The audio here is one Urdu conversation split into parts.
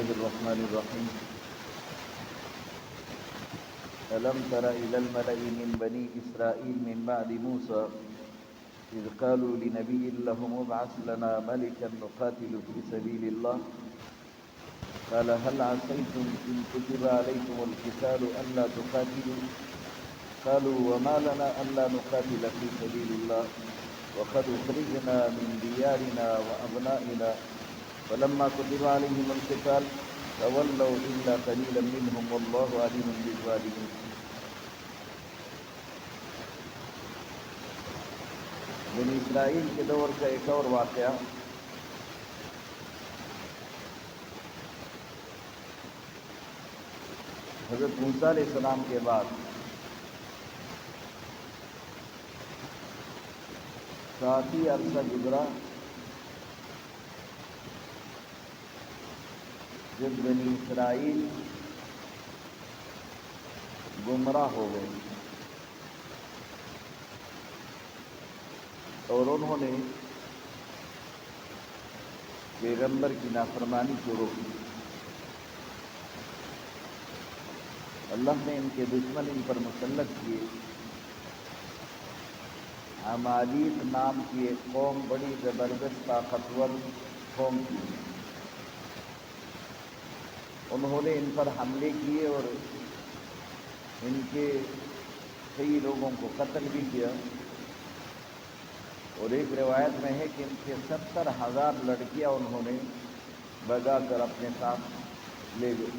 الله الرحمن الرحيم ألم تر إلى الملأ من بني إسرائيل من بعد موسى إذ قالوا لنبي لهم ابعث لنا ملكا نقاتل في سبيل الله قال هل عسيتم إن كتب عليكم القتال ألا تقاتلوا قالوا وما لنا ألا نقاتل في سبيل الله وقد أخرجنا من ديارنا وأبنائنا فلما كتب عليهم القتال تولوا إلا قليلا منهم والله عليم بالظالمين. بنی اسرائیل کے دور کا ایک اور واقعہ حضرت موسیٰ علیہ السلام کے بعد کافی عرصہ گزرا جب بنی اسرائیل گمراہ ہو گئے اور انہوں نے پیغمبر کی نافرمانی شروع کی. اللہ نے ان کے دشمن ان پر مسلط کیے. عمالیق نام کی ایک قوم بڑی زبردست طاقتور قوم تھی. انہوں نے ان پر حملے کیے اور ان کے کئی لوگوں کو قتل بھی کیا اور ایک روایت میں ہے کہ ان کے 70,000 لڑکیاں انہوں نے بگا کر اپنے ساتھ لے گئے.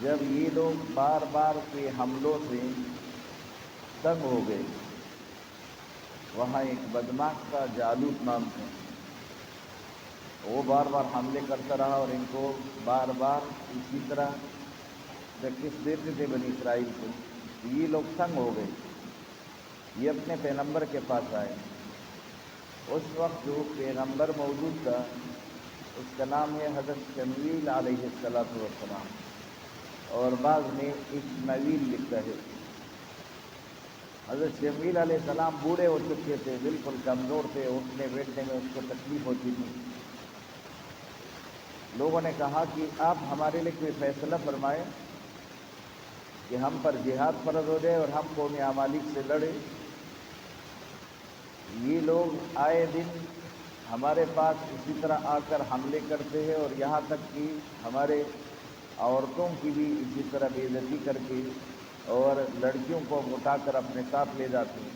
جب یہ لوگ بار بار کے حملوں سے تنگ ہو گئے وہاں ایک بدماش کا جالوت نام تھا. وہ بار بار حملے کرتا رہا اور ان کو بار بار اسی طرح پریکٹس دیتے تھے بنی اسرائیل کو. یہ لوگ تنگ ہو گئے. یہ اپنے پیغمبر کے پاس آئے. اس وقت جو پیغمبر موجود تھا اس کا نام ہے حضرت شمویل علیہ السلام اور بعض میں اسماعیل لکھتا ہے. حضرت شمویل علیہ السلام بوڑھے ہو چکے تھے, بالکل کمزور تھے, اٹھنے بیٹھنے میں اس کو تکلیف ہوتی تھی. لوگوں نے کہا کہ آپ ہمارے لیے کوئی فیصلہ فرمائیں کہ ہم پر جہاد فرض ہو جائے اور ہم قوم عمالیق سے لڑیں. یہ لوگ آئے دن ہمارے پاس اسی طرح آ کر حملے کرتے ہیں اور یہاں تک کہ ہمارے عورتوں کی بھی اسی طرح بے عزتی کر کے اور لڑکیوں کو اٹھا کر اپنے ساتھ لے جاتے ہیں.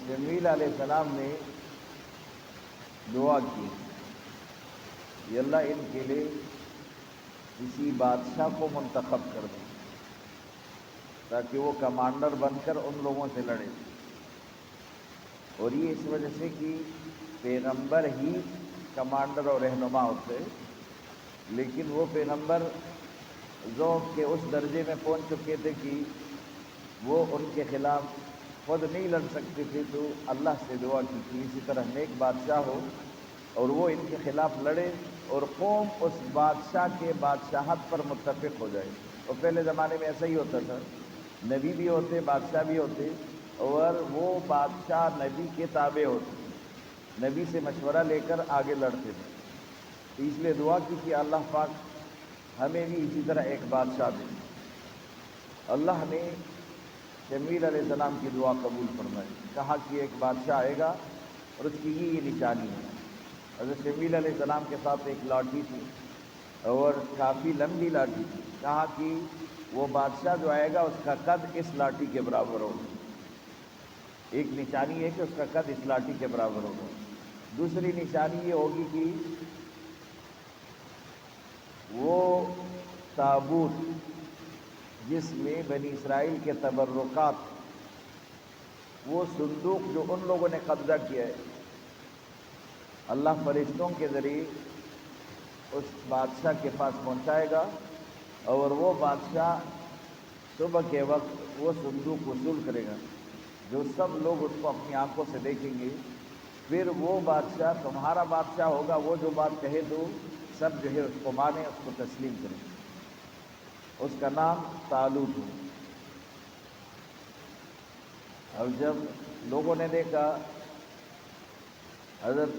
شمویل علیہ السلام نے دعا کی یہ اللہ ان کے لیے کسی بادشاہ کو منتخب کر دیں تاکہ وہ کمانڈر بن کر ان لوگوں سے لڑے. اور یہ اس وجہ سے کہ پیغمبر ہی کمانڈر اور رہنما ہوتے, لیکن وہ پیغمبر ذوق کے اس درجے میں پہنچ چکے تھے کہ وہ ان کے خلاف خود نہیں لڑ سکتے تھے. تو اللہ سے دعا کی کہ اسی طرح نیک بادشاہ ہو اور وہ ان کے خلاف لڑے اور قوم اس بادشاہ کے بادشاہت پر متفق ہو جائے. اور پہلے زمانے میں ایسا ہی ہوتا تھا, نبی بھی ہوتے, بادشاہ بھی ہوتے اور وہ بادشاہ نبی کے تابع ہوتے, نبی سے مشورہ لے کر آگے لڑتے تھے. تو اس لیے دعا کی کہ اللہ پاک ہمیں بھی اسی طرح ایک بادشاہ دے. اللہ نے شمویل علیہ السلام کی دعا قبول فرمائی. کہا کہ ایک بادشاہ آئے گا اور اس کی یہ نشانی ہے. حضرت شمویل علیہ السلام کے ساتھ ایک لاٹھی تھی اور کافی لمبی لاٹھی تھی. کہا کہ وہ بادشاہ جو آئے گا اس کا قد اس لاٹھی کے برابر ہوگا. ایک نشانی ہے کہ اس کا قد اس لاٹھی کے برابر ہوگا. دوسری نشانی یہ ہوگی کہ وہ تابوت جس میں بنی اسرائیل کے تبرکات, وہ صندوق جو ان لوگوں نے قبضہ کیا ہے, اللہ فرشتوں کے ذریعے اس بادشاہ کے پاس پہنچائے گا اور وہ بادشاہ صبح کے وقت وہ صندوق وصول کرے گا. جو سب لوگ اس کو اپنی آنکھوں سے دیکھیں گے پھر وہ بادشاہ تمہارا بادشاہ ہوگا. وہ جو بات کہے تو سب جو ہے اس کو مانے, اس کو تسلیم کریں. اس کا نام طالوت ہے. اور جب لوگوں نے دیکھا حضرت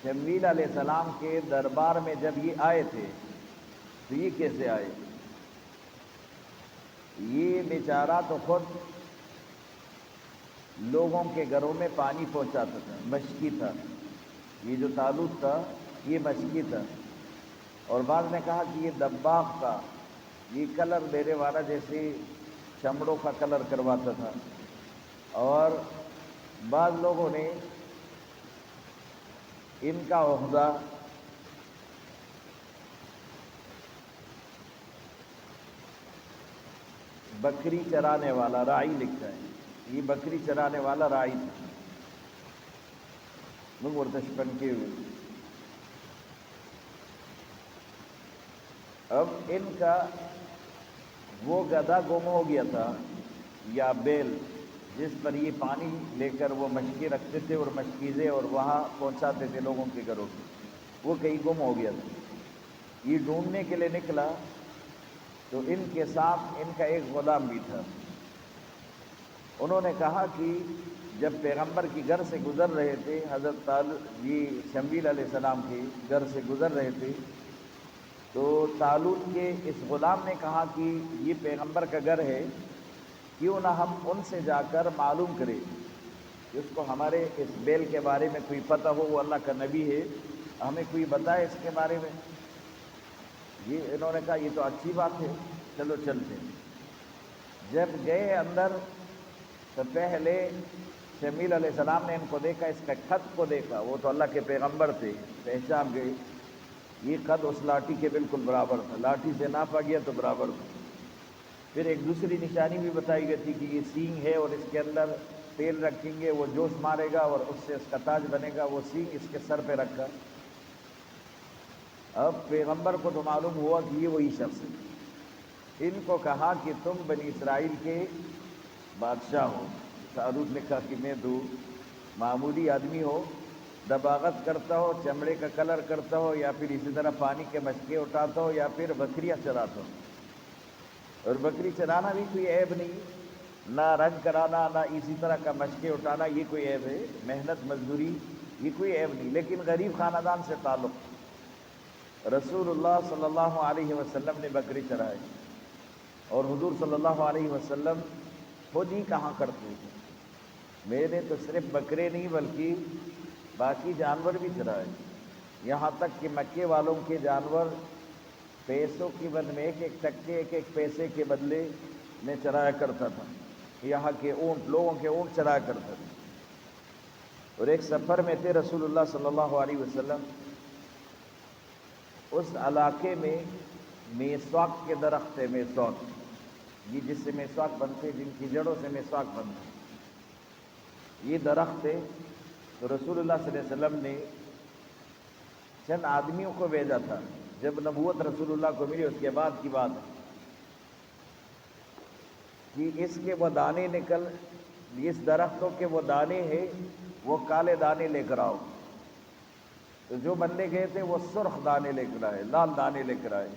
شمویل علیہ السلام کے دربار میں جب یہ آئے تھے تو یہ کیسے آئے؟ یہ بیچارہ تو خود لوگوں کے گھروں میں پانی پہنچاتا تھا، مشکی تھا، یہ جو طالوت تھا یہ مشکی تھا، اور بعض نے کہا کہ یہ دباغ تھا، یہ کلر دینے والا جیسے چمڑوں کا کلر کرواتا تھا، اور بعض لوگوں نے ان کا عہدہ بکری چرانے والا راعی لکھا ہے، یہ بکری چرانے والا راعی تھا، مرتشپن کے ہوئے۔ اب ان کا وہ گدھا گم ہو گیا تھا یا بیل جس پر یہ پانی لے کر وہ مشکی رکھتے تھے اور مشکیزیں اور وہاں پہنچاتے تھے لوگوں کے گھروں میں، وہ کہیں گم ہو گیا تھا۔ یہ ڈھونڈنے کے لیے نکلا تو ان کے ساتھ ان کا ایک غلام بھی تھا۔ انہوں نے کہا کہ جب پیغمبر کی گھر سے گزر رہے تھے، حضرت شمویل علیہ السلام کے گھر سے گزر رہے تھے، تو طالوت کے اس غلام نے کہا کہ یہ پیغمبر کا گھر ہے، کیوں نہ ہم ان سے جا کر معلوم کریں، جس کو ہمارے اس بیل کے بارے میں کوئی پتہ ہو، وہ اللہ کا نبی ہے، ہمیں کوئی بتائے اس کے بارے میں۔ یہ انہوں نے کہا یہ تو اچھی بات ہے، چلو چلتے ہیں۔ جب گئے اندر تو پہلے شمویل علیہ السلام نے ان کو دیکھا، اس کا خط کو دیکھا، وہ تو اللہ کے پیغمبر تھے، پہچان گئے یہ خط اس لاٹھی کے بالکل برابر تھا، لاٹھی سے ناپا گیا تو برابر تھا۔ پھر ایک دوسری نشانی بھی بتائی گئی تھی کہ یہ سینگ ہے اور اس کے اندر تیل رکھیں گے، وہ جوش مارے گا اور اس سے اس کا تاج بنے گا، وہ سینگ اس کے سر پہ رکھا۔ اب پیغمبر کو تو معلوم ہوا کہ یہ وہی شخص ہے۔ ان کو کہا کہ تم بنی اسرائیل کے بادشاہ ہو۔ طالوت نے کہا کہ میں تو معمولی آدمی ہو، دباغت کرتا ہو، چمڑے کا کلر کرتا ہو، یا پھر اسی طرح پانی کے مشکے اٹھاتا ہو، یا پھر بکریاں چراتا ہو۔ اور بکری چرانا بھی کوئی عیب نہیں، نہ رنگ کرانا، نہ اسی طرح کا مشکے اٹھانا یہ کوئی عیب ہے، محنت مزدوری یہ کوئی عیب نہیں، لیکن غریب خاندان سے تعلق۔ رسول اللہ صلی اللہ علیہ وسلم نے بکری چرائے، اور حضور صلی اللہ علیہ وسلم خود ہی کہا کرتے تھے میں نے تو صرف بکرے نہیں بلکہ باقی جانور بھی چرائے، یہاں تک کہ مکے والوں کے جانور پیسوں کی بدلے میں ایک ایک ٹکے ایک ایک پیسے کے بدلے میں چرایا کرتا تھا، یہاں کے اونٹ، لوگوں کے اونٹ چرایا کرتا تھا۔ اور ایک سفر میں تھے رسول اللہ صلی اللہ علیہ وسلم، اس علاقے میں میسواک کے درخت ہے، میسواک یہ جس سے میسواک بنتے، جن کی جڑوں سے میسواک بنتے، یہ درخت ہے۔ تو رسول اللہ صلی اللہ علیہ وسلم نے چند آدمیوں کو بھیجا تھا، جب نبوت رسول اللہ کو ملی اس کے بعد کی بات ہے، کہ اس کے وہ دانے نکل، اس درختوں کے وہ دانے ہیں، وہ کالے دانے لے کر آؤ۔ تو جو بندے گئے تھے وہ سرخ دانے لے کر آئے، لال دانے لے کر آئے۔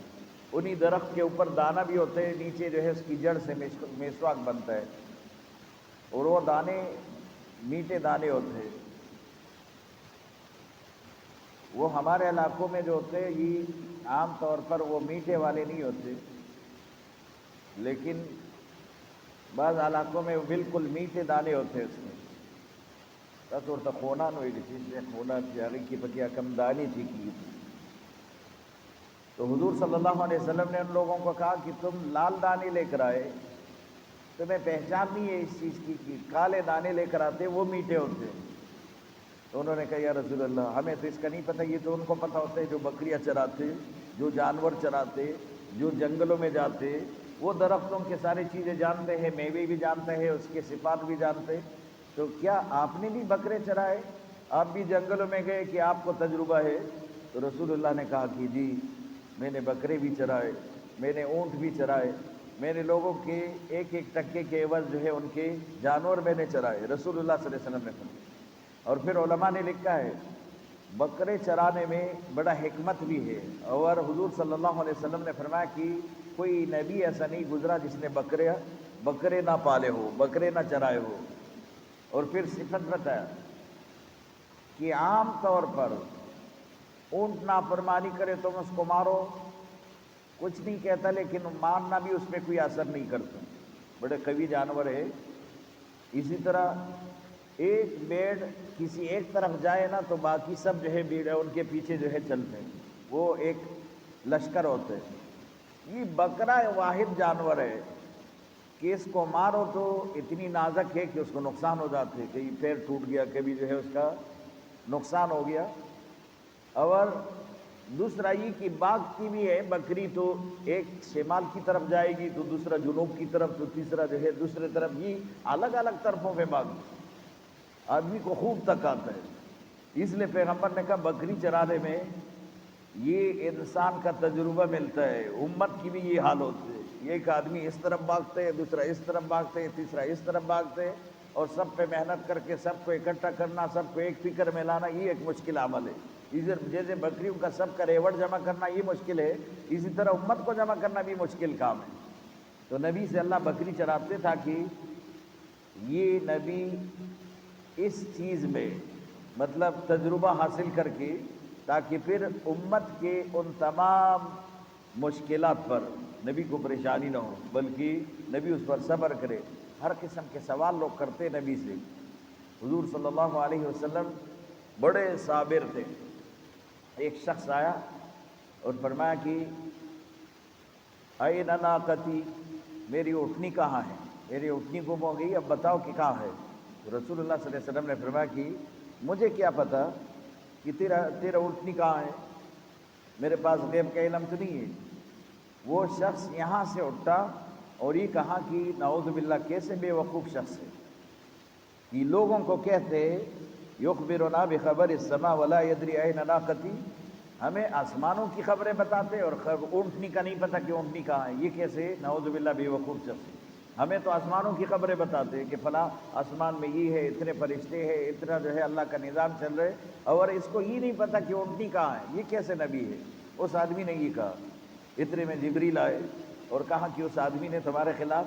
انہی درخت کے اوپر دانہ بھی ہوتے ہیں، نیچے جو ہے اس کی جڑ سے میسواک بنتا ہے، اور وہ دانے میٹھے دانے ہوتے ہیں۔ وہ ہمارے علاقوں میں جو ہوتے ہیں یہ عام طور پر وہ میٹھے والے نہیں ہوتے، لیکن بعض علاقوں میں وہ بالکل میٹھے دانے ہوتے ہیں اس میں۔ اور خونا نوئی چیز خونا پیاری کی پتیا کم دانی تھی کی۔ تو حضور صلی اللہ علیہ وسلم نے ان لوگوں کو کہا کہ تم لال دانے لے کر آئے، تمہیں پہچان نہیں ہے اس چیز کی کہ کالے دانے لے کر آتے وہ میٹھے ہوتے ہیں۔ تو انہوں نے کہا یا رسول اللہ ہمیں تو اس کا نہیں پتہ، یہ تو ان کو پتہ ہوتا ہے جو بکریاں چراتے، جو جانور چراتے، جو جنگلوں میں جاتے، وہ درختوں کے ساری چیزیں جانتے ہیں، میوے بھی جانتے ہیں، اس کے صفات بھی جانتے۔ تو کیا آپ نے بھی بکرے چرائے، آپ بھی جنگلوں میں گئے کہ آپ کو تجربہ ہے؟ تو رسول اللہ نے کہا کہ جی میں نے بکرے بھی چرائے، میں نے اونٹ بھی چرائے، میں نے لوگوں کے ایک ایک ٹکے کے عوض جو ہے ان کے جانور میں نے چرائے، رسول اللہ صلی اللہ علیہ وسلم نے فرمایا۔ اور پھر علماء نے لکھا ہے بکرے چرانے میں بڑا حکمت بھی ہے، اور حضور صلی اللہ علیہ وسلم نے فرمایا کہ کوئی نبی ایسا نہیں گزرا جس نے بکرے نہ پالے ہو، بکرے نہ چرائے ہو۔ اور پھر صفت بتایا کہ عام طور پر اونٹ نافرمانی کرے تم اس کو مارو، کچھ نہیں کہتا، لیکن مارنا بھی اس پہ کوئی اثر نہیں کرتا، بڑے قوی جانور ہے۔ اسی طرح ایک بھیڑ کسی ایک طرف جائے نا تو باقی سب جو ہے بھیڑ ان کے پیچھے جو ہے چلتے ہیں، وہ ایک لشکر ہوتے ہیں۔ یہ بکرا واحد جانور ہے کہ اس کو مارو تو اتنی نازک ہے کہ اس کو نقصان ہو جاتے ہیں، کہیں پیر ٹوٹ گیا، کبھی جو ہے اس کا نقصان ہو گیا۔ اور دوسرا یہ کہ بھاگتی بھی ہے بکری، تو ایک شمال کی طرف جائے گی تو دوسرا جنوب کی طرف، تو تیسرا جو ہے دوسرے طرف، یہ الگ الگ طرفوں پہ بھاگتی، آدمی کو خوب تکاتا ہے۔ اس لیے پیغمبر نے کہا بکری چرانے میں یہ انسان کا تجربہ ملتا ہے، امت کی بھی یہ حال ہوتی ہے، ایک آدمی اس طرف بھاگتے، دوسرا اس طرف بھاگتے، تیسرا اس طرف بھاگتے، اور سب پہ محنت کر کے سب کو اکٹھا کرنا، سب کو ایک فکر میں لانا، یہ ایک مشکل عمل ہے۔ جیسے بکریوں کا سب کا ریوڑ جمع کرنا یہ مشکل ہے، اسی طرح امت کو جمع کرنا بھی مشکل کام ہے۔ تو نبی سے اللہ بکری چراتے تاکہ یہ نبی اس چیز میں مطلب تجربہ حاصل کر کے، تاکہ پھر امت کے ان تمام مشکلات پر نبی کو پریشانی نہ ہو، بلکہ نبی اس پر صبر کرے۔ ہر قسم کے سوال لوگ کرتے نبی سے۔ حضور صلی اللہ علیہ وسلم بڑے صابر تھے۔ ایک شخص آیا اور فرمایا کہ این ناقتی، میری اونٹنی کہاں ہے؟ میری اونٹنی گم ہو گئی، اب بتاؤ کہ کہاں ہے؟ تو رسول اللہ صلی اللہ علیہ وسلم نے فرمایا کہ مجھے کیا پتہ کہ تیرا اونٹنی کہاں ہے، میرے پاس غیب کا علم تو نہیں ہے۔ وہ شخص یہاں سے اٹھا اور یہ کہا کہ نعوذ باللہ کیسے بے وقوف شخص ہے، یہ لوگوں کو کہتے یخبرنا بخبر السماء ولا یدری این ناقتی، ہمیں آسمانوں کی خبریں بتاتے اور اونٹنی کا نہیں پتہ کہ اونٹنی کہاں ہے، یہ کیسے نعوذ باللہ بے وقوف شخص ہے۔ ہمیں تو آسمانوں کی خبریں بتاتے کہ فلاں آسمان میں یہ ہے، اتنے فرشتے ہیں، اتنا جو ہے اللہ کا نظام چل رہے، اور اس کو یہ نہیں پتہ کہ اونٹنی کہاں ہے، یہ کیسے نبی ہے؟ اس آدمی نے یہ کہا۔ اتنے میں جبریل آئے اور کہا کہ اس آدمی نے تمہارے خلاف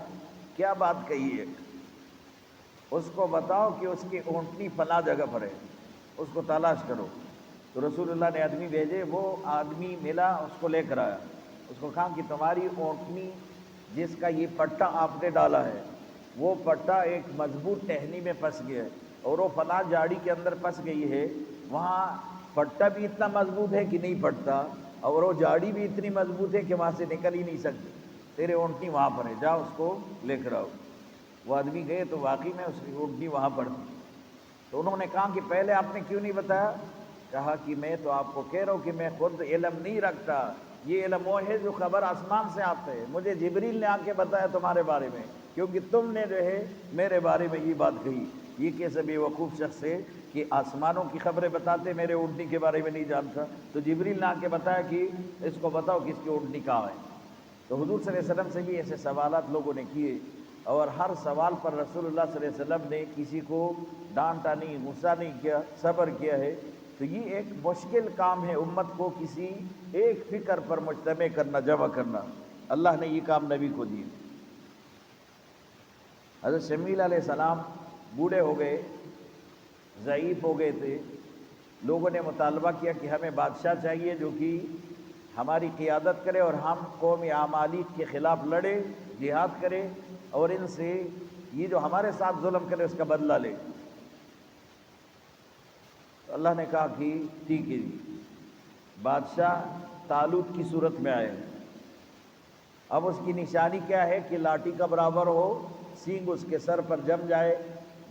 کیا بات کہی ہے، اس کو بتاؤ کہ اس کی اونٹنی فلاں جگہ پر ہے، اس کو تلاش کرو۔ تو رسول اللہ نے آدمی بھیجے، وہ آدمی ملا، اس کو لے کر آیا، اس کو کہا کہ تمہاری اونٹنی جس کا یہ پٹا آپ نے ڈالا ہے، وہ پٹا ایک مضبوط ٹہنی میں پھنس گیا ہے، اور وہ فلاں جاڑی کے اندر پھنس گئی ہے، وہاں پٹا بھی اتنا مضبوط ہے کہ نہیں پھٹتا، اور وہ جاڑی بھی اتنی مضبوط ہے کہ وہاں سے نکل ہی نہیں سکتی، تیرے اونٹنی وہاں پر ہے، جا اس کو لے کر آؤ۔ وہ آدمی گئے تو واقعی میں اس کی اونٹنی وہاں پر تھی۔ تو انہوں نے کہا کہ پہلے آپ نے کیوں نہیں بتایا؟ کہا کہ میں تو آپ کو کہہ رہا ہوں کہ میں خود علم نہیں رکھتا، یہ علم وہ ہے جو خبر آسمان سے آتا ہے، مجھے جبریل نے آ کے بتایا تمہارے بارے میں، کیونکہ تم نے جو ہے میرے بارے میں یہ بات کہی۔ یہ کیسے بے وقوف شخص ہے کہ آسمانوں کی خبریں بتاتے، میرے اونٹنی کے بارے میں نہیں جانتا؟ تو جبریل نے آ کے بتایا کہ اس کو بتاؤ کہ اس کی اونٹنی کہاں ہے۔ تو حضور صلی اللہ علیہ وسلم سے بھی ایسے سوالات لوگوں نے کیے، اور ہر سوال پر رسول اللہ صلی اللہ علیہ وسلم نے کسی کو ڈانٹا نہیں، غصہ نہیں کیا، صبر کیا ہے۔ تو یہ ایک مشکل کام ہے امت کو کسی ایک فکر پر مجتمع کرنا، جمع کرنا، اللہ نے یہ کام نبی کو دی۔ حضرت شمیل علیہ السلام بوڑھے ہو گئے، ضعیف ہو گئے تھے، لوگوں نے مطالبہ کیا کہ ہمیں بادشاہ چاہیے جو کہ ہماری قیادت کرے اور ہم قوم عمالیق کے خلاف لڑے، جہاد کرے، اور ان سے یہ جو ہمارے ساتھ ظلم کرے اس کا بدلہ لے۔ تو اللہ نے کہا کہ ٹھیک ہے جی۔ بادشاہ طالوت کی صورت میں آئے، اب اس کی نشانی کیا ہے کہ لاٹھی کا برابر ہو، سینگ اس کے سر پر جم جائے،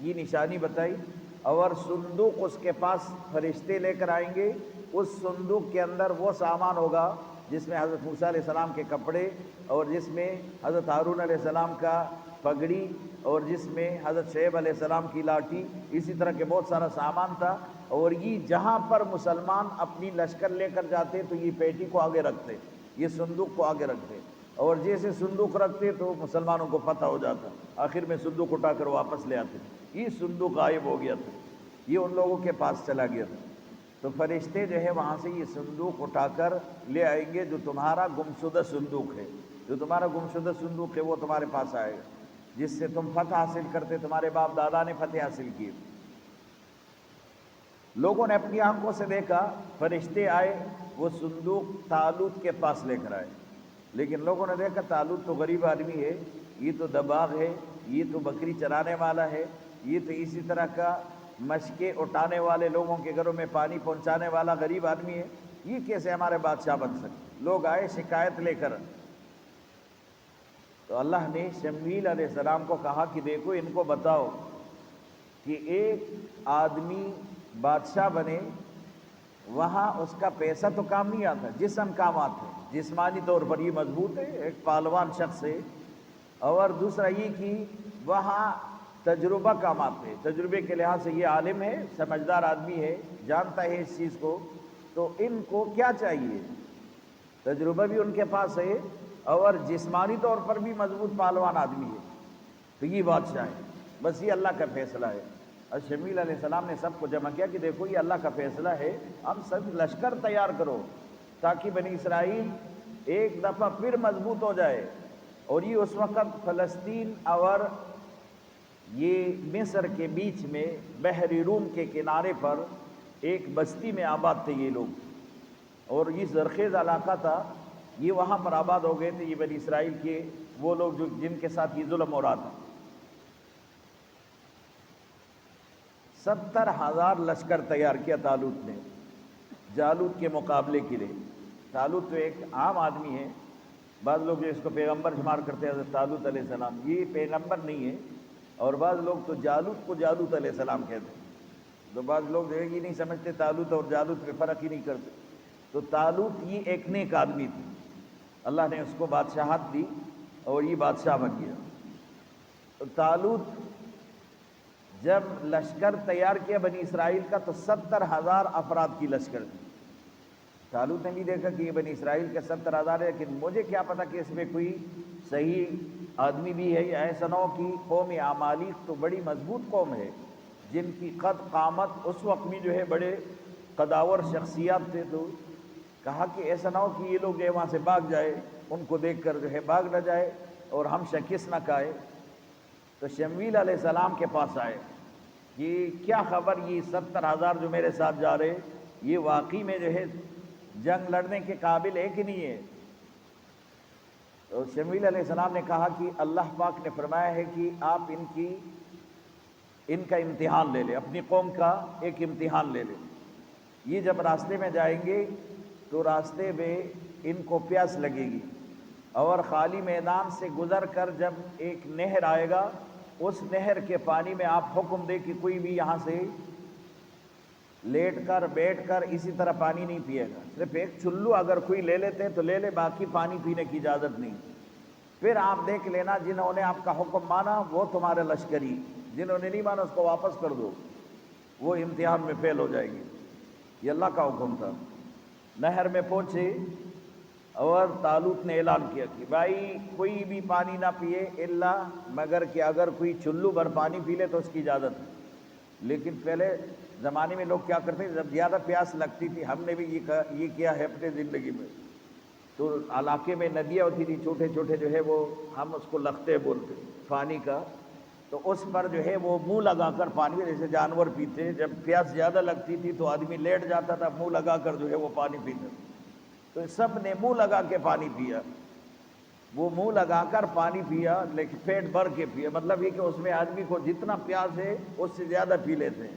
یہ نشانی بتائی، اور صندوق اس کے پاس فرشتے لے کر آئیں گے، اس صندوق کے اندر وہ سامان ہوگا جس میں حضرت موسیٰ علیہ السلام کے کپڑے، اور جس میں حضرت ہارون علیہ السلام کا پگڑی، اور جس میں حضرت شعیب علیہ السلام کی لاٹھی، اسی طرح کے بہت سارا سامان تھا۔ اور یہ جہاں پر مسلمان اپنی لشکر لے کر جاتے تو یہ پیٹی کو آگے رکھتے، یہ صندوق کو آگے رکھتے، اور جیسے صندوق رکھتے تو مسلمانوں کو فتح ہو جاتا، آخر میں صندوق اٹھا کر واپس لے آتے۔ یہ صندوق غائب ہو گیا تھا، یہ ان لوگوں کے پاس چلا گیا تھا۔ تو فرشتے جو ہے وہاں سے یہ صندوق اٹھا کر لے آئیں گے، جو تمہارا گمشدہ صندوق ہے، جو تمہارا گمشدہ صندوق ہے وہ تمہارے پاس آئے گا، جس سے تم فتح حاصل کرتے، تمہارے باپ دادا نے فتح حاصل کی۔ لوگوں نے اپنی آنکھوں سے دیکھا، فرشتے آئے، وہ صندوق طالوت کے پاس لے کر آئے، لیکن لوگوں نے دیکھا طالوت تو غریب آدمی ہے، یہ تو دباغ ہے، یہ تو بکری چرانے والا ہے، یہ تو اسی طرح کا مشقیں اٹھانے والے لوگوں کے گھروں میں پانی پہنچانے والا غریب آدمی ہے، یہ کیسے ہمارے بادشاہ بن سکتے؟ لوگ آئے شکایت لے کر، تو اللہ نے شمویل علیہ السلام کو کہا کہ دیکھو ان کو بتاؤ کہ ایک آدمی بادشاہ بنے، وہاں اس کا پیسہ تو کام نہیں آتا، جسم کام آتا ہے، جسمانی طور پر یہ مضبوط ہے، ایک پہلوان شخص ہے، اور دوسرا یہ کہ وہاں تجربہ کام آتے ہیں، تجربے کے لحاظ سے یہ عالم ہے، سمجھدار آدمی ہے، جانتا ہے اس چیز کو، تو ان کو کیا چاہیے؟ تجربہ بھی ان کے پاس ہے اور جسمانی طور پر بھی مضبوط پہلوان آدمی ہے، تو یہ بادشاہ ہے، بس یہ اللہ کا فیصلہ ہے۔ اور شمویل علیہ السلام نے سب کو جمع کیا کہ دیکھو یہ اللہ کا فیصلہ ہے، ہم سب لشکر تیار کرو تاکہ بنی اسرائیل ایک دفعہ پھر مضبوط ہو جائے۔ اور یہ اس وقت فلسطین اور یہ مصر کے بیچ میں بحر روم کے کنارے پر ایک بستی میں آباد تھے یہ لوگ، اور یہ زرخیز علاقہ تھا، یہ وہاں پر آباد ہو گئے تھے، یہ بنی اسرائیل کے وہ لوگ جو جن کے ساتھ یہ ظلم ہو رہا تھا۔ 70,000 لشکر تیار کیا طالوت نے جالوت کے مقابلے کے لیے۔ طالوت تو ایک عام آدمی ہے، بعض لوگ جو اس کو پیغمبر شمار کرتے ہیں حضرت طالوت علیہ السلام، یہ پیغمبر نہیں ہے، اور بعض لوگ تو جالوت کو جالوت علیہ السلام کہتے ہیں، تو بعض لوگ جو ہے یہ نہیں سمجھتے طالوت اور جالوت میں فرق ہی نہیں کرتے۔ تو طالوت یہ ایک نیک آدمی تھی، اللہ نے اس کو بادشاہت دی اور یہ بادشاہ بن گیا۔ تو طالوت جب لشکر تیار کیا بنی اسرائیل کا تو 70,000 افراد کی لشکر تھی۔ طالوت نے بھی دیکھا کہ یہ بنی اسرائیل کے 70,000 ہے، لیکن مجھے کیا پتا کہ اس میں کوئی صحیح آدمی بھی ہے، یا ایسا نہ ہو کہ قوم عمالیق تو بڑی مضبوط قوم ہے، جن کی قد قامت اس وقت بھی جو ہے بڑے قداور شخصیات تھے، تو کہا کہ ایسا نہ ہو کہ یہ لوگ جو ہے وہاں سے بھاگ جائے، ان کو دیکھ کر جو ہے بھاگ نہ جائے اور ہم شکست نہ کھائے۔ تو شمویل علیہ السلام کے پاس آئے کہ کیا خبر، یہ 70,000 جو میرے ساتھ جا رہے یہ واقعی میں جو ہے جنگ لڑنے کے قابل ہے کہ نہیں ہے؟ تو شمویل علیہ السلام نے کہا کہ اللہ پاک نے فرمایا ہے کہ آپ ان کا امتحان لے لیں، اپنی قوم کا ایک امتحان لے لیں۔ یہ جب راستے میں جائیں گے تو راستے میں ان کو پیاس لگے گی، اور خالی میدان سے گزر کر جب ایک نہر آئے گا، اس نہر کے پانی میں آپ حکم دیں کہ کوئی بھی یہاں سے لیٹ کر بیٹھ کر اسی طرح پانی نہیں پیے گا، صرف ایک چلو اگر کوئی لے لیتے ہیں تو لے لے، باقی پانی پینے کی اجازت نہیں۔ پھر آپ دیکھ لینا جنہوں نے آپ کا حکم مانا وہ تمہارے لشکری، جنہوں نے نہیں مانا اس کو واپس کر دو، وہ امتحان میں فیل ہو جائے گی۔ یہ اللہ کا حکم تھا۔ نہر میں پہنچے اور طالوت نے اعلان کیا کہ بھائی کوئی بھی پانی نہ پیے الا مگر کہ اگر کوئی چلو بھر پانی پی لے تو اس کی اجازت ہے۔ لیکن پہلے زمانے میں لوگ کیا کرتے، جب زیادہ پیاس لگتی تھی، ہم نے بھی یہ کیا ہے اپنے زندگی میں، تو علاقے میں ندیاں ہوتی تھی چھوٹے چھوٹے جو ہے وہ ہم اس کو لختے بولتے پانی کا، تو اس پر جو ہے وہ منہ لگا کر پانی، جیسے جانور پیتے، جب پیاس زیادہ لگتی تھی تو آدمی لیٹ جاتا تھا، منہ لگا کر جو ہے وہ پانی پیتا، تو سب نے منہ لگا کے پانی پیا، وہ منہ لگا کر پانی پیا لیکن پیٹ بھر کے پیا، مطلب یہ کہ اس میں آدمی کو جتنا پیاس ہے اس سے زیادہ پی لیتے ہیں۔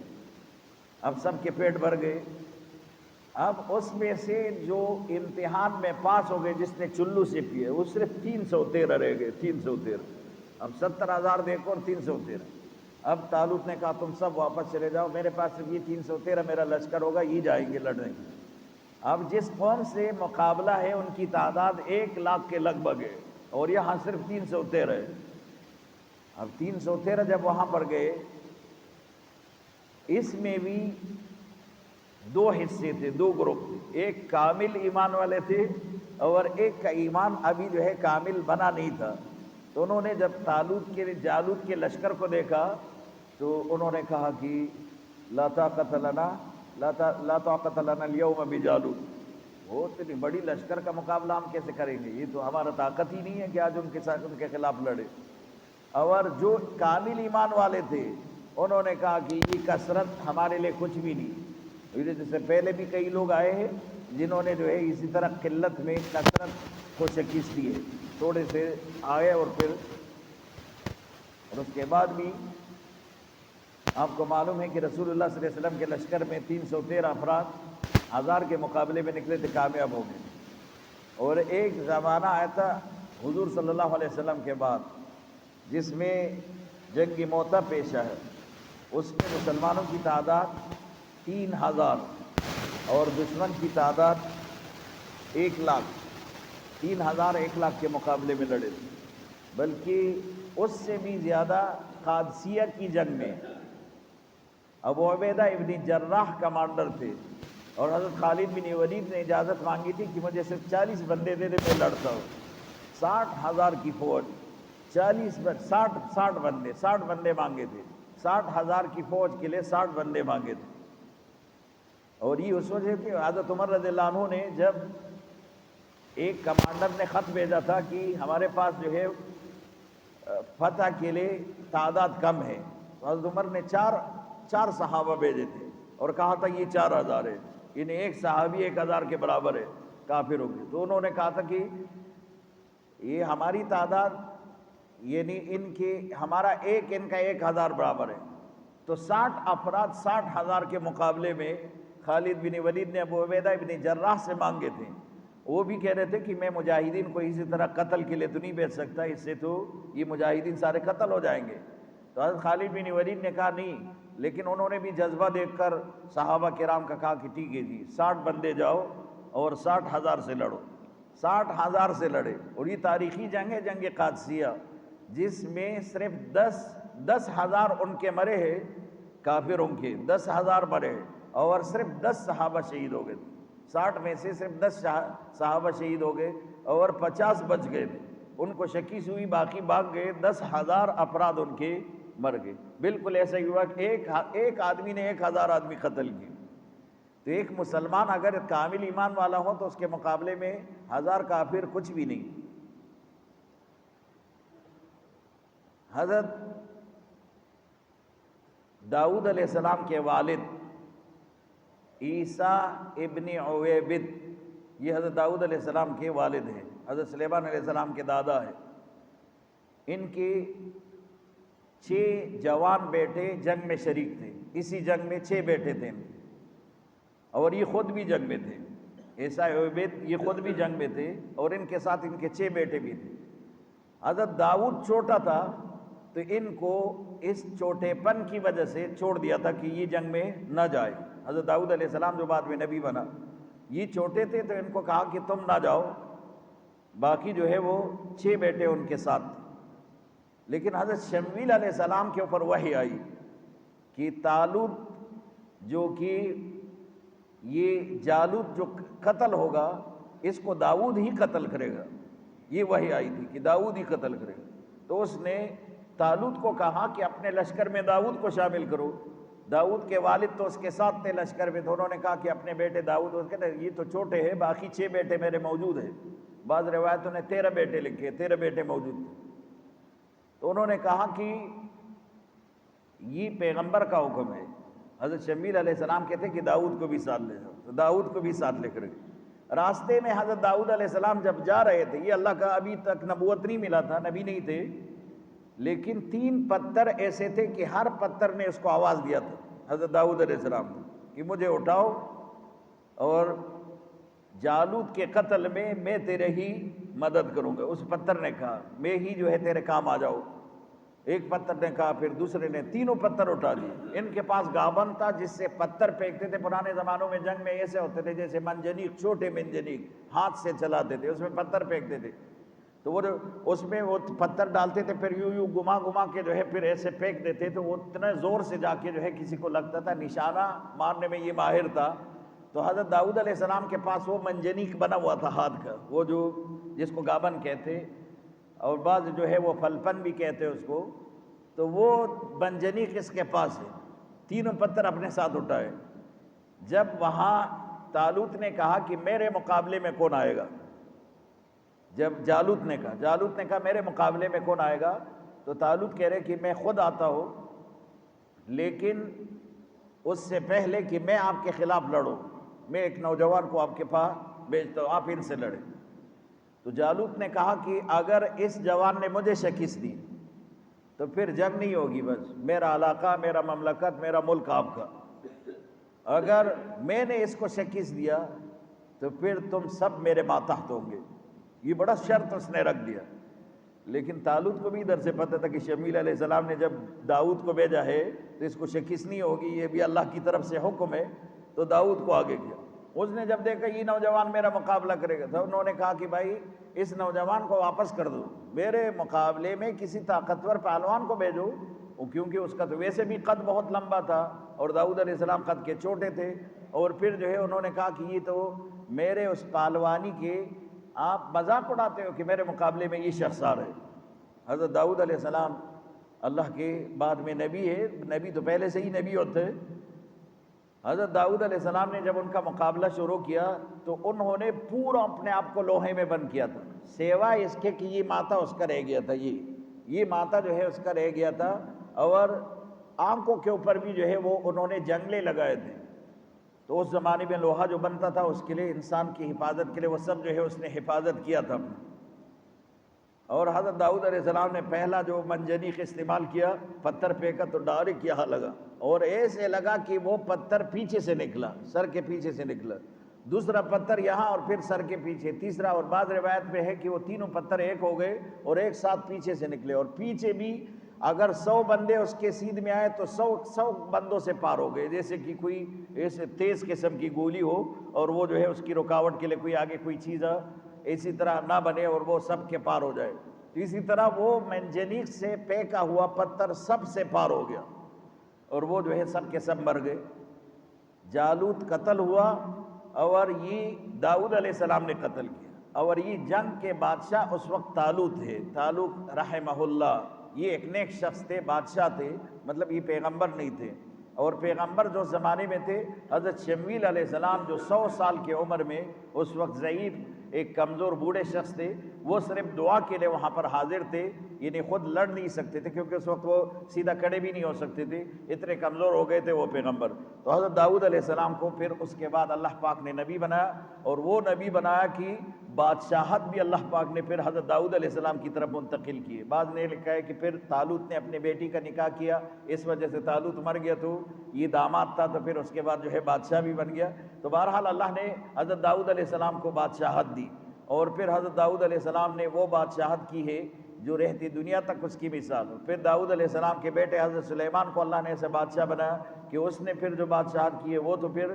اب سب کے پیٹ بھر گئے، اب اس میں سے جو امتحان میں پاس ہو گئے جس نے چلو سے پیے وہ صرف 313 رہ گئے، 313۔ اب 70,000 دیکھو اور 313۔ اب طالوت نے کہا تم سب واپس چلے جاؤ، میرے پاس صرف یہ 313 میرا لشکر ہوگا، یہ جائیں گے لڑنے کے۔ اب جس قوم سے مقابلہ ہے ان کی تعداد 1,00,000 کے لگ بھگ ہے، اور یہاں صرف 313 ہے۔ اب 313 جب وہاں پر گئے، اس میں بھی دو حصے تھے، دو گروپ تھے، ایک کامل ایمان والے تھے اور ایک کا ایمان ابھی جو ہے کامل بنا نہیں تھا۔ تو انہوں نے جب جالوت کے لشکر کو دیکھا تو انہوں نے کہا کہ لا طاقت لنا اليوم بجالوت، وہ اتنی بڑی لشکر کا مقابلہ ہم کیسے کریں گے، یہ تو ہمارا طاقت ہی نہیں ہے کہ آج ان کے خلاف لڑے۔ اور جو کامل ایمان والے تھے انہوں نے کہا کہ یہ کثرت ہمارے لیے کچھ بھی نہیں، جس سے پہلے بھی کئی لوگ آئے ہیں جنہوں نے جو ہے اسی طرح قلت میں کثرت کو شکست دی ہے، تھوڑے سے آئے اور پھر اور اس کے بعد بھی آپ کو معلوم ہے کہ رسول اللہ صلی اللہ علیہ وسلم کے لشکر میں 313 افراد 1000 کے مقابلے میں نکلے تھے، کامیاب ہو گئے. اور ایک زمانہ آیا تھا حضور صلی اللہ علیہ وسلم کے بعد جس میں جنگ موتا پیش ہے، اس میں مسلمانوں کی تعداد 3000 اور دشمن کی تعداد 1,00,000. 3000 1,00,000 کے مقابلے میں لڑے تھے. بلکہ اس سے بھی زیادہ قادسیہ کی جنگ میں ابو عبیدہ ابن جراح کمانڈر تھے، اور حضرت خالد بن ولید نے اجازت مانگی تھی کہ مجھے صرف 40 بندے دے دے میں لڑتا ہوں. 60,000 کی فوج، 60 بندے مانگے تھے. 60,000 کی فوج کے لیے 60 بندے مانگے تھے. اور یہ اس وجہ کہ حضرت عمر رضی اللہ عنہ نے جب ایک کمانڈر نے خط بھیجا تھا کہ ہمارے پاس جو ہے فتح کے لیے تعداد کم ہے، تو حضرت عمر نے چار صحابہ بھیجے تھے اور کہا تھا یہ 4,000 ہے، یعنی ایک صحابی 1,000 کے برابر ہے کافروں کے. تو انہوں نے کہا تھا کہ یہ ہماری تعداد یعنی ہمارا ان کا 1,000 برابر ہے. تو 60 افراد 60,000 کے مقابلے میں خالد بن ولید نے ابو عبیدہ ابن جراح سے مانگے تھے. وہ بھی کہہ رہے تھے کہ میں مجاہدین کو اسی طرح قتل کے لیے تو نہیں بھیج سکتا، اس سے تو یہ مجاہدین سارے قتل ہو جائیں گے. تو حضرت خالد بن ولید نے کہا نہیں، لیکن انہوں نے بھی جذبہ دیکھ کر صحابہ کرام کا کہا کہ ٹھیک ہے جی 60 بندے جاؤ اور 60,000 سے لڑو. 60,000 سے لڑے. اور یہ تاریخی جنگ ہے، جنگ قادسیہ، جس میں صرف 10,000 ان کے مرے ہیں، کافروں کے 10,000 مرے ہیں، اور صرف 10 صحابہ شہید ہو گئے. 60 میں سے صرف 10 صحابہ شہید ہو گئے اور 50 بچ گئے تھے. ان کو شکست ہوئی، باقی بھاگ گئے. 10,000 افراد ان کے مر گئے. بالکل ایسا ہی ہوا کہ ایک آدمی نے 1,000 آدمی قتل کیے. تو ایک مسلمان اگر کامل ایمان والا ہو تو اس کے مقابلے میں 1000 کافر کچھ بھی نہیں. حضرت داؤد علیہ السلام کے والد عیسیٰ ابن عویبد، یہ حضرت داؤد علیہ السلام کے والد ہیں، حضرت سلیمان علیہ السلام کے دادا ہیں. ان کے 6 جوان بیٹے جنگ میں شریک تھے. اسی جنگ میں 6 بیٹے تھے اور یہ خود بھی جنگ میں تھے. عیسیٰ عویبد یہ خود بھی جنگ میں تھے اور ان کے ساتھ ان کے 6 بیٹے بھی تھے. حضرت داؤد چھوٹا تھا تو ان کو اس چھوٹے پن کی وجہ سے چھوڑ دیا تھا کہ یہ جنگ میں نہ جائے. حضرت داؤد علیہ السلام جو بعد میں نبی بنا، یہ چھوٹے تھے تو ان کو کہا کہ تم نہ جاؤ، باقی جو ہے وہ 6 بیٹے ان کے ساتھ تھے. لیکن حضرت شمویل علیہ السلام کے اوپر وحی آئی کہ طالوت جو کہ یہ جالوت جو قتل ہوگا اس کو داؤد ہی قتل کرے گا. یہ وحی آئی تھی کہ داؤد ہی قتل کرے گا. تو اس نے طالوت کو کہا کہ اپنے لشکر میں داؤد کو شامل کرو. داؤد کے والد تو اس کے ساتھ تھے لشکر میں، تو انہوں نے کہا کہ اپنے بیٹے داؤد، اس کہتے ہیں یہ تو چھوٹے ہیں، باقی 6 بیٹے میرے موجود ہیں. بعض روایتوں نے 13 بیٹے لکھے، 13 بیٹے موجود تھے. تو انہوں نے کہا کہ یہ پیغمبر کا حکم ہے. حضرت شمیل علیہ السلام کہتے کہ داؤد کو بھی ساتھ لے جاؤ، تو داؤد کو بھی ساتھ لے کر گئے. راستے میں حضرت داؤد علیہ السلام جب جا رہے تھے، یہ اللہ کا ابھی تک نبوت نہیں ملا تھا، نبی نہیں تھے، لیکن 3 پتھر ایسے تھے کہ ہر پتھر نے اس کو آواز دیا تھا حضرت داؤد علیہ السلام کہ مجھے اٹھاؤ اور جالوت کے قتل میں تیرے ہی مدد کروں گا. اس پتھر نے کہا میں ہی جو ہے تیرے کام آ جاؤ. ایک پتھر نے کہا، پھر دوسرے نے، تینوں پتھر اٹھا دیے. ان کے پاس گابن تھا جس سے پتھر پھینکتے تھے. پرانے زمانوں میں جنگ میں ایسے ہوتے تھے جیسے منجنیق، چھوٹے منجنیق ہاتھ سے چلاتے تھے، اس میں پتھر پھینکتے تھے. تو وہ اس میں وہ پتھر ڈالتے تھے، پھر یوں گھما کے جو ہے پھر ایسے پھینک دیتے. تو وہ اتنے زور سے جا کے جو ہے کسی کو لگتا تھا. نشانہ مارنے میں یہ ماہر تھا. تو حضرت داؤد علیہ السلام کے پاس وہ منجنیق بنا ہوا تھا ہاتھ کا، وہ جو جس کو گابن کہتے، اور بعض جو ہے وہ فلپن بھی کہتے اس کو. تو وہ منجنیق اس کے پاس ہے. تینوں پتھر اپنے ساتھ اٹھائے. جب وہاں طالوت نے کہا کہ میرے مقابلے میں کون آئے گا، جب جالوت نے کہا میرے مقابلے میں کون آئے گا، تو طالوت کہہ رہے کہ میں خود آتا ہوں، لیکن اس سے پہلے کہ میں آپ کے خلاف لڑوں، میں ایک نوجوان کو آپ کے پاس بھیجتا ہوں، آپ ان سے لڑیں۔ تو جالوت نے کہا کہ اگر اس جوان نے مجھے شکست دی تو پھر جنگ نہیں ہوگی، بس میرا علاقہ، میرا مملکت، میرا ملک آپ کا۔ اگر میں نے اس کو شکست دیا تو پھر تم سب میرے ماتحت ہوں گے۔ یہ بڑا شرط اس نے رکھ دیا۔ لیکن طالوت کو بھی ادھر سے پتہ تھا کہ شمیل علیہ السلام نے جب داؤد کو بھیجا ہے تو اس کو شکست نہیں ہوگی، یہ بھی اللہ کی طرف سے حکم ہے، تو داؤد کو آگے کیا۔ اس نے جب دیکھا یہ نوجوان میرا مقابلہ کرے گا تو انہوں نے کہا کہ بھائی اس نوجوان کو واپس کر دو، میرے مقابلے میں کسی طاقتور پہلوان کو بھیجو، کیونکہ اس کا تو ویسے بھی قد بہت لمبا تھا اور داؤد علیہ السلام قد کے چھوٹے تھے۔ اور پھر جو ہے انہوں نے کہا کہ یہ تو میرے اس پہلوانی کے آپ مذاق اڑاتے ہو کہ میرے مقابلے میں یہ شخص آ رہے۔ حضرت داؤد علیہ السلام اللہ کے بعد میں نبی ہے، نبی تو پہلے سے ہی نبی ہوتے۔ حضرت داؤد علیہ السلام نے جب ان کا مقابلہ شروع کیا تو انہوں نے پورا اپنے آپ کو لوہے میں بند کیا تھا، سوائے اس کے کہ یہ ماتھا اس کا رہ گیا تھا، یہ ماتھا جو ہے اس کا رہ گیا تھا، اور آنکھوں کے اوپر بھی جو ہے وہ انہوں نے جنگلے لگائے تھے۔ تو اس زمانے میں لوہا جو بنتا تھا اس کے لیے، انسان کی حفاظت کے لیے، وہ سب جو ہے اس نے حفاظت کیا تھا۔ اور حضرت داؤد علیہ السلام نے پہلا جو منجنیق استعمال کیا، پتھر پھینکا تو ڈائریکٹ یہاں لگا، اور ایسے لگا کہ وہ پتھر پیچھے سے نکلا، سر کے پیچھے سے نکلا، دوسرا پتھر یہاں اور پھر سر کے پیچھے، تیسرا، اور بعض روایت میں ہے کہ وہ تینوں پتھر ایک ہو گئے اور ایک ساتھ پیچھے سے نکلے، اور پیچھے بھی اگر 100 بندے اس کے سیدھ میں آئے تو 100 بندوں سے پار ہو گئے، جیسے کہ کوئی ایسے تیز قسم کی گولی ہو اور وہ جو ہے اس کی رکاوٹ کے لیے کوئی آگے کوئی چیز اسی طرح نہ بنے اور وہ سب کے پار ہو جائے۔ تو اسی طرح وہ منجنیق سے پھینکا ہوا پتھر سب سے پار ہو گیا اور وہ جو ہے سب کے سب مر گئے۔ جالوت قتل ہوا اور یہ داؤد علیہ السلام نے قتل کیا، اور یہ جنگ کے بادشاہ اس وقت طالوت ہے، طالوت رحمہ اللہ۔ یہ ایک نیک شخص تھے، بادشاہ تھے، مطلب یہ پیغمبر نہیں تھے، اور پیغمبر جو زمانے میں تھے حضرت شمویل علیہ السلام جو 100 سال کی عمر میں اس وقت ضعیف ایک کمزور بوڑھے شخص تھے، وہ صرف دعا کے لیے وہاں پر حاضر تھے، یعنی خود لڑ نہیں سکتے تھے کیونکہ اس وقت وہ سیدھا کھڑے بھی نہیں ہو سکتے تھے، اتنے کمزور ہو گئے تھے وہ پیغمبر۔ تو حضرت داؤد علیہ السلام کو پھر اس کے بعد اللہ پاک نے نبی بنایا، اور وہ نبی بنایا کہ بادشاہت بھی اللہ پاک نے پھر حضرت داؤد علیہ السلام کی طرف منتقل کی۔ بعض نے لکھا ہے کہ پھر طالوت نے اپنے بیٹی کا نکاح کیا، اس وجہ سے طالوت مر گیا، تو یہ داماد تھا، تو پھر اس کے بعد جو ہے بادشاہ بھی بن گیا۔ تو بہرحال اللہ نے حضرت داؤد علیہ السلام کو بادشاہت دی، اور پھر حضرت داؤد علیہ السلام نے وہ بادشاہت کی ہے جو رہتی دنیا تک اس کی مثال ہو۔ پھر داؤد علیہ السلام کے بیٹے حضرت سلیمان کو اللہ نے ایسے بادشاہ بنایا کہ اس نے پھر جو بادشاہت کی ہے وہ تو پھر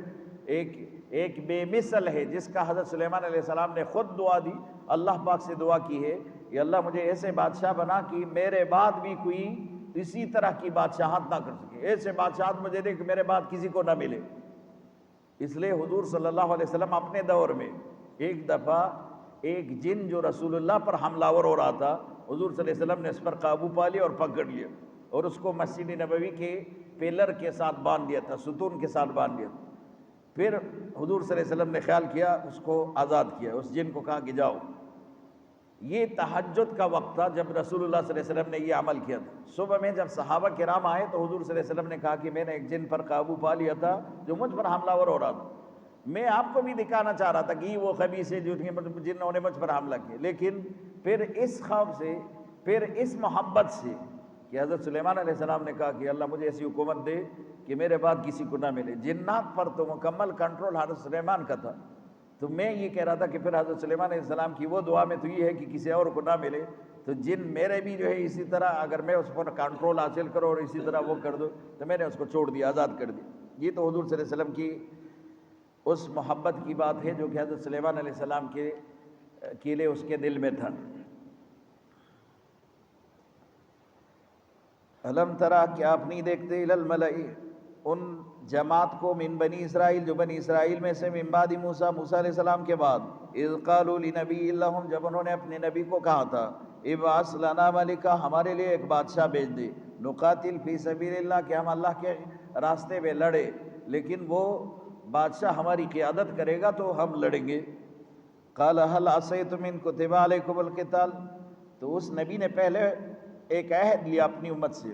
ایک بے مثل ہے، جس کا حضرت سلیمان علیہ السلام نے خود دعا دی، اللہ پاک سے دعا کی ہے کہ اللہ مجھے ایسے بادشاہ بنا کہ میرے بعد بھی کوئی اسی طرح کی بادشاہت نہ کر سکے، ایسے بادشاہت مجھے دے کہ میرے بعد کسی کو نہ ملے۔ اس لیے حضور صلی اللہ علیہ وسلم اپنے دور میں ایک دفعہ ایک جن جو رسول اللہ پر حملہ آور ہو رہا تھا، حضور صلی اللہ علیہ وسلم نے اس پر قابو پا لیا اور پکڑ لیا، اور اس کو مسجد نبوی کے پلر کے ساتھ باندھ دیا تھا، ستون کے ساتھ باندھ دیا تھا۔ پھر حضور صلی اللہ علیہ وسلم نے خیال کیا، اس کو آزاد کیا، اس جن کو کہا کہ جاؤ۔ یہ تہجد کا وقت تھا جب رسول اللہ صلی اللہ علیہ وسلم نے یہ عمل کیا تھا۔ صبح میں جب صحابہ کرام آئے تو حضور صلی اللہ علیہ وسلم نے کہا کہ میں نے ایک جن پر قابو پا لیا تھا جو مجھ پر حملہ آور ہو رہا تھا، میں آپ کو بھی دکھانا چاہ رہا تھا کہ یہ وہ خبیث ہے جنہوں نے مجھ پر حملہ کیا، لیکن پھر اس خوف سے، پھر اس محبت سے کہ حضرت سلیمان علیہ السلام نے کہا کہ اللہ مجھے ایسی حکومت دے کہ میرے بعد کسی کو نہ ملے۔ جنات پر تو مکمل کنٹرول حضرت سلیمان کا تھا، تو میں یہ کہہ رہا تھا کہ پھر حضرت سلیمان علیہ السلام کی وہ دعا میں تو یہ ہے کہ کسی اور کو نہ ملے، تو جن میرے بھی جو ہے اسی طرح اگر میں اس پر کنٹرول حاصل کروں اور اسی طرح وہ کر دوں تو میں نے اس کو چھوڑ دیا، آزاد کر دیا۔ یہ تو حضور صلی اللہ علیہ وسلم کی اس محبت کی بات ہے جو کہ حضرت سلیمان علیہ السلام کے لیے اس کے دل میں تھا۔ الم ترا، کیا آپ نہیں دیکھتے، الی الملأ، ان جماعت کو، من بنی اسرائیل، جو بنی اسرائیل میں سے، من بعد موسیٰ، موسیٰ علیہ السلام کے بعد، اذ قالوا لنبی لہم، جب انہوں نے اپنے نبی کو کہا تھا، ابعث لنا ملکا، ہمارے لیے ایک بادشاہ بھیج دے، نقاتل فی سبیل اللہ، کہ ہم اللہ کے راستے میں لڑے، لیکن وہ بادشاہ ہماری قیادت کرے گا تو ہم لڑیں گے۔ قال هل عصیتم ان کتب علیکم القتال، تو اس نبی نے پہلے ایک عہد لیا اپنی امت سے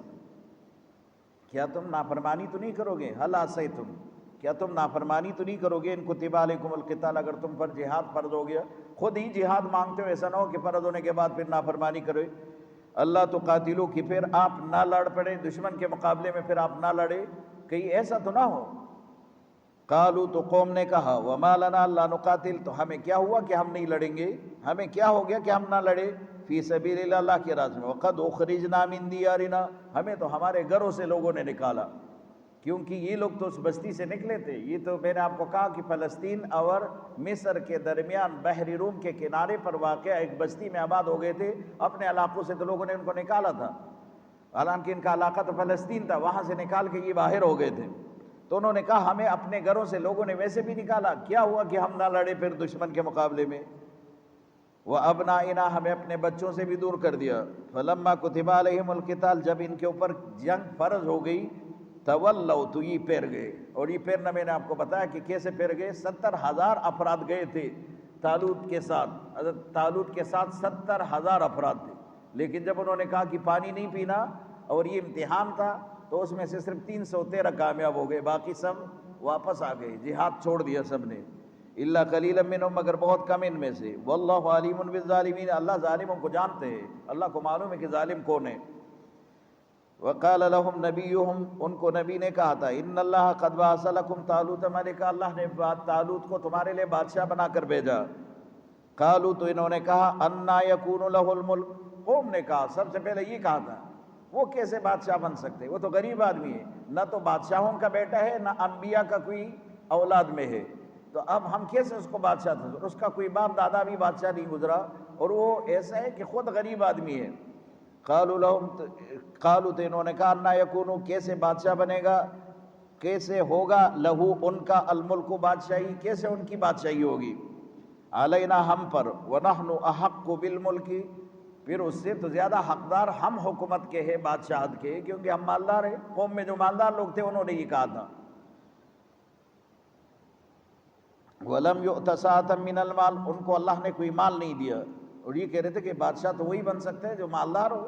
کیا تم نافرمانی تو نہیں کرو گے؟ حل عصیتم، کیا تم نافرمانی تو نہیں کرو گے؟ ان کتب علیکم القتال، اگر تم پر جہاد فرض ہو گیا، خود ہی جہاد مانگتے ہو، ایسا نہ ہو کہ فرض ہونے کے بعد پھر نافرمانی کرو۔ اللہ تو قاتلو، کہ پھر آپ نہ لڑ پڑے دشمن کے مقابلے میں، پھر آپ نہ لڑے، کہیں ایسا تو نہ ہو۔ قالو، تو قوم نے کہا، وما لنا الا نقاتل، تو ہمیں کیا ہوا کہ ہم نہیں لڑیں گے؟ ہمیں کیا ہو گیا کہ ہم نہ لڑے؟ فی سبیل اللہ، اللہ کے راستے میں، وقد اخرجنا من دیارنا، ہمیں تو ہمارے گھروں سے لوگوں نے نکالا، کیونکہ یہ لوگ تو اس بستی سے نکلے تھے۔ یہ تو میں نے آپ کو کہا کہ فلسطین اور مصر کے درمیان بحر روم کے کنارے پر واقع ایک بستی میں آباد ہو گئے تھے، اپنے علاقوں سے تو لوگوں نے ان کو نکالا تھا، حالانکہ ان کا علاقہ تو فلسطین تھا، وہاں سے نکال کے یہ باہر ہو گئے تھے۔ تو انہوں نے کہا ہمیں اپنے گھروں سے لوگوں نے ویسے بھی نکالا، کیا ہوا کہ ہم نہ لڑے پھر دشمن کے مقابلے میں؟ وَأَبْنَائِنَا، ہمیں اپنے بچوں سے بھی دور کر دیا۔ فَلَمَّا كُتِبَ عَلَيْهِمُ الْقِتَالُ، جب ان کے اوپر جنگ فرض ہو گئی، تولوا، تو یہ پھر گئے۔ اور یہ پھرنا میں نے آپ کو بتایا کہ کیسے پھر گئے۔ 70,000 افراد گئے تھے طالوت کے ساتھ، حضرت طالوت کے ساتھ 70,000 افراد تھے، لیکن جب انہوں نے کہا کہ پانی نہیں پینا اور یہ امتحان تھا، تو اس میں سے صرف 313 کامیاب ہو گئے، باقی سب واپس آ گئے، جہاد چھوڑ دیا سب نے۔ الا قلیلا منہم، مگر بہت کم ان میں سے۔ واللہ علیم بالظالمین، اللہ ظالموں کو جانتے ہیں، اللہ کو معلوم ہے کہ ظالم کون ہے۔ وقال لهم نبیہم، ان کو نبی نے کہا تھا، ان اللہ قد بعث لکم طالوت ملکا، اللہ نے طالوت کو تمہارے لیے بادشاہ بنا کر بھیجا۔ قالوا، تو انہوں نے کہا، انا یکون له الملک، قوم نے کہا، سب سے پہلے یہ کہا تھا، وہ کیسے بادشاہ بن سکتے؟ وہ تو غریب آدمی ہے، نہ تو بادشاہوں کا بیٹا ہے، نہ انبیاء کا کوئی اولاد میں ہے، تو اب ہم کیسے اس کو بادشاہ تھا؟ اس کا کوئی باپ دادا بھی بادشاہ نہیں گزرا، اور وہ ایسا ہے کہ خود غریب آدمی ہے۔ قالوا تو انہوں نے کہا، انا یکونو، کیسے بادشاہ بنے گا، کیسے ہوگا، لہو، ان کا، الملک، بادشاہی، کیسے ان کی بادشاہی ہوگی، علینا، ہم پر، ونحن احق بالملک، پھر اس سے تو زیادہ حقدار ہم حکومت کے ہیں، بادشاہت کے، کیونکہ ہم مالدار ہیں۔ قوم میں جو مالدار لوگ تھے انہوں نے یہ کہا تھا۔ وَلَمْ يُؤْتَ سَعَةً مِّنَ الْمَالِ، ان کو اللہ نے کوئی مال نہیں دیا، اور یہ کہہ رہے تھے کہ بادشاہ تو وہی بن سکتے ہیں جو مالدار ہو،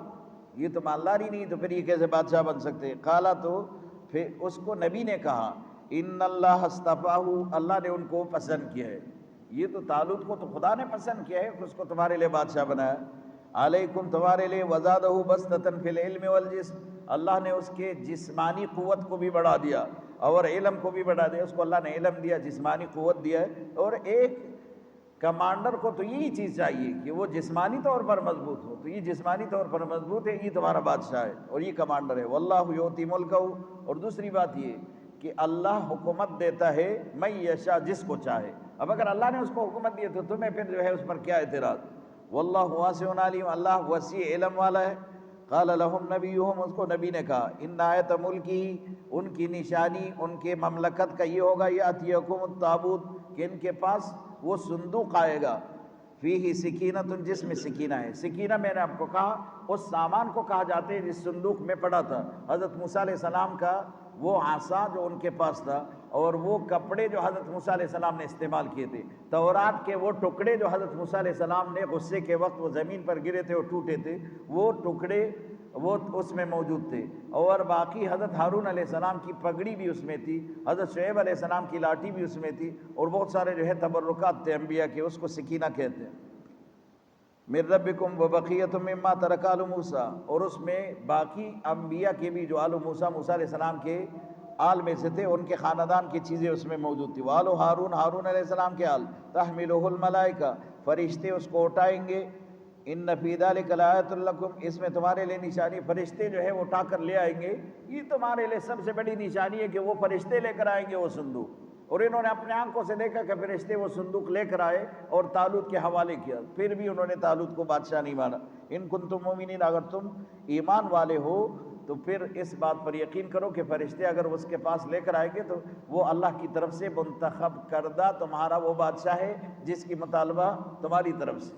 یہ تو مالدار ہی نہیں، تو پھر یہ کیسے بادشاہ بن سکتے ہیں؟ قال، تو پھر اس کو نبی نے کہا، ان اللہ اصطفاہ، اللہ نے ان کو پسند کیا ہے۔ یہ تو طالوت کو تو خدا نے پسند کیا ہے کہ اس کو تمہارے لیے بادشاہ بنایا۔ علیکم، تمہارے لیے، وزادہ بسطۃ فی العلم والجسم، اللہ نے اس کے جسمانی قوت کو بھی بڑھا دیا اور علم کو بھی بڑھا دیا، اس کو اللہ نے علم دیا، جسمانی قوت دیا ہے۔ اور ایک کمانڈر کو تو یہی چیز چاہیے کہ وہ جسمانی طور پر مضبوط ہو، تو یہ جسمانی طور پر مضبوط ہے، یہ تمہارا بادشاہ ہے اور یہ کمانڈر ہے۔ واللہ یؤتی ملکہ، اور دوسری بات یہ کہ اللہ حکومت دیتا ہے من یشاء، جس کو چاہے۔ اب اگر اللہ نے اس کو حکومت دی تو تمہیں پھر جو ہے اس پر کیا اعتراض؟ واللہ واسع علیم، اللہ وسیع علم والا ہے۔ قال لهم نبیہم، اس کو نبی نے کہا، ان آیت ملکی، ان کی نشانی ان کے مملکت کا یہ ہوگا، یاتیکم التابوت، کہ ان کے پاس وہ صندوق آئے گا، فیہ سکینۃ، جس میں سکینہ ہے۔ سکینہ میں نے آپ کو کہا اس سامان کو کہا جاتے ہیں جس صندوق میں پڑا تھا حضرت موسیٰ علیہ السلام کا وہ عصا جو ان کے پاس تھا، اور وہ کپڑے جو حضرت موسیٰ علیہ السلام نے استعمال کیے تھے، تورات کے وہ ٹکڑے جو حضرت موسیٰ علیہ السلام نے غصے کے وقت وہ زمین پر گرے تھے اور ٹوٹے تھے، وہ ٹکڑے وہ اس میں موجود تھے، اور باقی حضرت ہارون علیہ السلام کی پگڑی بھی اس میں تھی، حضرت شعیب علیہ السلام کی لاٹھی بھی اس میں تھی، اور بہت سارے جو ہے تبرکات تھے انبیاء کے، اس کو سکینہ کہتے ہیں۔ من ربکم وبقیۃ مما ترک آل موسیٰ، اور اس میں باقی انبیاء کے بھی جو آل موسیٰ، موسیٰ علیہ السلام کے آل میں سے تھے، ان کے خاندان کی چیزیں اس میں موجود تھی۔ وآل ہارون، ہارون علیہ السلام کے آل، تحملہ الملائکہ، فرشتے اس کو اٹھائیں گے۔ ان فی ذلک لآیۃ لکم، اس میں تمہارے لیے نشانی، فرشتے جو ہے وہ اٹھا کر لے آئیں گے، یہ تمہارے لیے سب سے بڑی نشانی ہے کہ وہ فرشتے لے کر آئیں گے وہ صندوق۔ اور انہوں نے اپنے آنکھوں سے دیکھا کہ فرشتے وہ صندوق لے کر آئے اور طالوت کے حوالے کیا، پھر بھی انہوں نے طالوت کو بادشاہ نہیں مانا۔ ان کنتم مومنین، اگر تم ایمان والے ہو تو پھر اس بات پر یقین کرو کہ فرشتے اگر اس کے پاس لے کر آئیں گے تو وہ اللہ کی طرف سے منتخب کردہ تمہارا وہ بادشاہ ہے جس کی مطالبہ تمہاری طرف سے۔